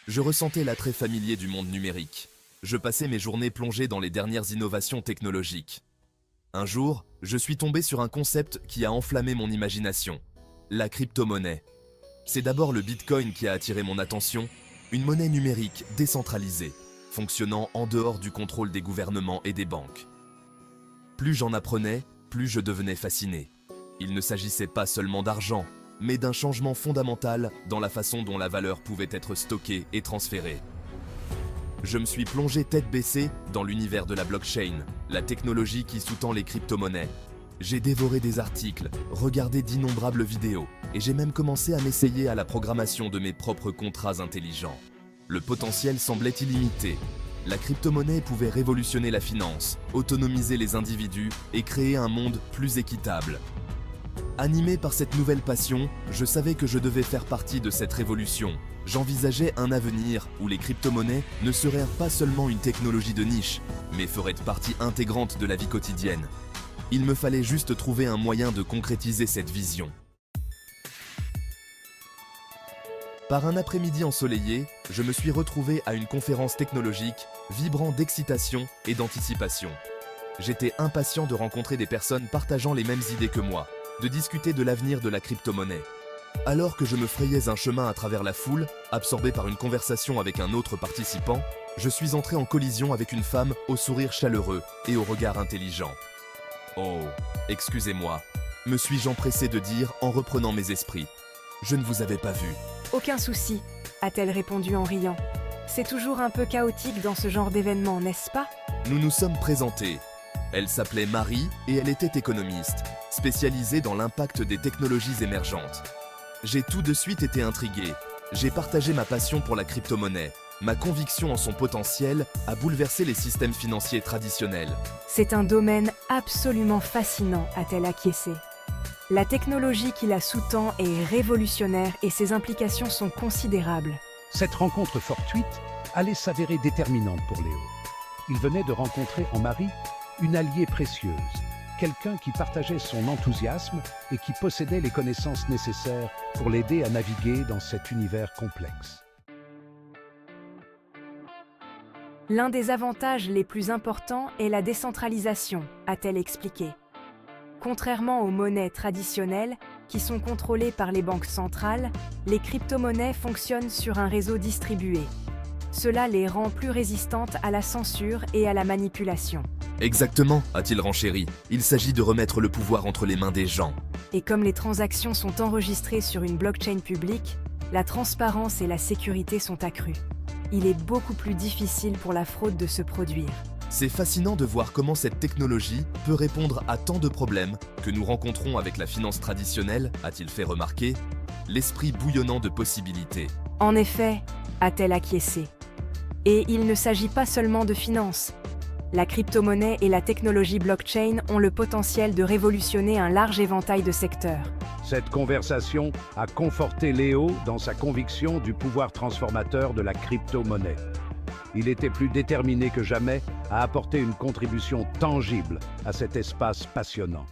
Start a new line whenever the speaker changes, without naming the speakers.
Je ressentais l'attrait familier du monde numérique. Je passais mes journées plongées dans les dernières innovations technologiques. Un jour, je suis tombé sur un concept qui a enflammé mon imagination. La crypto-monnaie. C'est d'abord le Bitcoin qui a attiré mon attention, une monnaie numérique décentralisée, fonctionnant en dehors du contrôle des gouvernements et des banques. Plus j'en apprenais, plus je devenais fasciné. Il ne s'agissait pas seulement d'argent, mais d'un changement fondamental dans la façon dont la valeur pouvait être stockée et transférée. Je me suis plongé tête baissée dans l'univers de la blockchain, la technologie qui sous-tend les crypto-monnaies. J'ai dévoré des articles, regardé d'innombrables vidéos, et j'ai même commencé à m'essayer à la programmation de mes propres contrats intelligents. Le potentiel semblait illimité. La crypto-monnaie pouvait révolutionner la finance, autonomiser les individus et créer un monde plus équitable. Animé par cette nouvelle passion, je savais que je devais faire partie de cette révolution. J'envisageais un avenir où les crypto-monnaies ne seraient pas seulement une technologie de niche, mais feraient partie intégrante de la vie quotidienne. Il me fallait juste trouver un moyen de concrétiser cette vision. Par un après-midi ensoleillé, je me suis retrouvé à une conférence technologique, vibrant d'excitation et d'anticipation. J'étais impatient de rencontrer des personnes partageant les mêmes idées que moi, de discuter de l'avenir de la crypto-monnaie. Alors que je me frayais un chemin à travers la foule, absorbé par une conversation avec un autre participant, je suis entré en collision avec une femme au sourire chaleureux et au regard intelligent. « Oh, excusez-moi », me suis-je empressé de dire en reprenant mes esprits. « Je ne vous avais pas vu. »
« Aucun souci », a-t-elle répondu en riant. « C'est toujours un peu chaotique dans ce genre d'événement, n'est-ce pas ?»
Nous nous sommes présentés. Elle s'appelait Marie et elle était économiste, spécialisée dans l'impact des technologies émergentes. J'ai tout de suite été intrigué. J'ai partagé ma passion pour la crypto-monnaie. Ma conviction en son potentiel a bouleversé les systèmes financiers traditionnels.
« C'est un domaine absolument fascinant », a-t-elle acquiescé. La technologie qui la sous-tend est révolutionnaire et ses implications sont considérables.
Cette rencontre fortuite allait s'avérer déterminante pour Léo. Il venait de rencontrer en Marie une alliée précieuse, quelqu'un qui partageait son enthousiasme et qui possédait les connaissances nécessaires pour l'aider à naviguer dans cet univers complexe.
L'un des avantages les plus importants est la décentralisation, a-t-elle expliqué. Contrairement aux monnaies traditionnelles, qui sont contrôlées par les banques centrales, les crypto-monnaies fonctionnent sur un réseau distribué. Cela les rend plus résistantes à la censure et à la manipulation.
Exactement, a-t-il renchéri. Il s'agit de remettre le pouvoir entre les mains des gens.
Et comme les transactions sont enregistrées sur une blockchain publique, la transparence et la sécurité sont accrues. Il est beaucoup plus difficile pour la fraude de se produire.
C'est fascinant de voir comment cette technologie peut répondre à tant de problèmes que nous rencontrons avec la finance traditionnelle, a-t-il fait remarquer, l'esprit bouillonnant de possibilités.
En effet, a-t-elle acquiescé. Et il ne s'agit pas seulement de finance. La crypto-monnaie et la technologie blockchain ont le potentiel de révolutionner un large éventail de secteurs.
Cette conversation a conforté Léo dans sa conviction du pouvoir transformateur de la crypto-monnaie. Il était plus déterminé que jamais à apporter une contribution tangible à cet espace passionnant.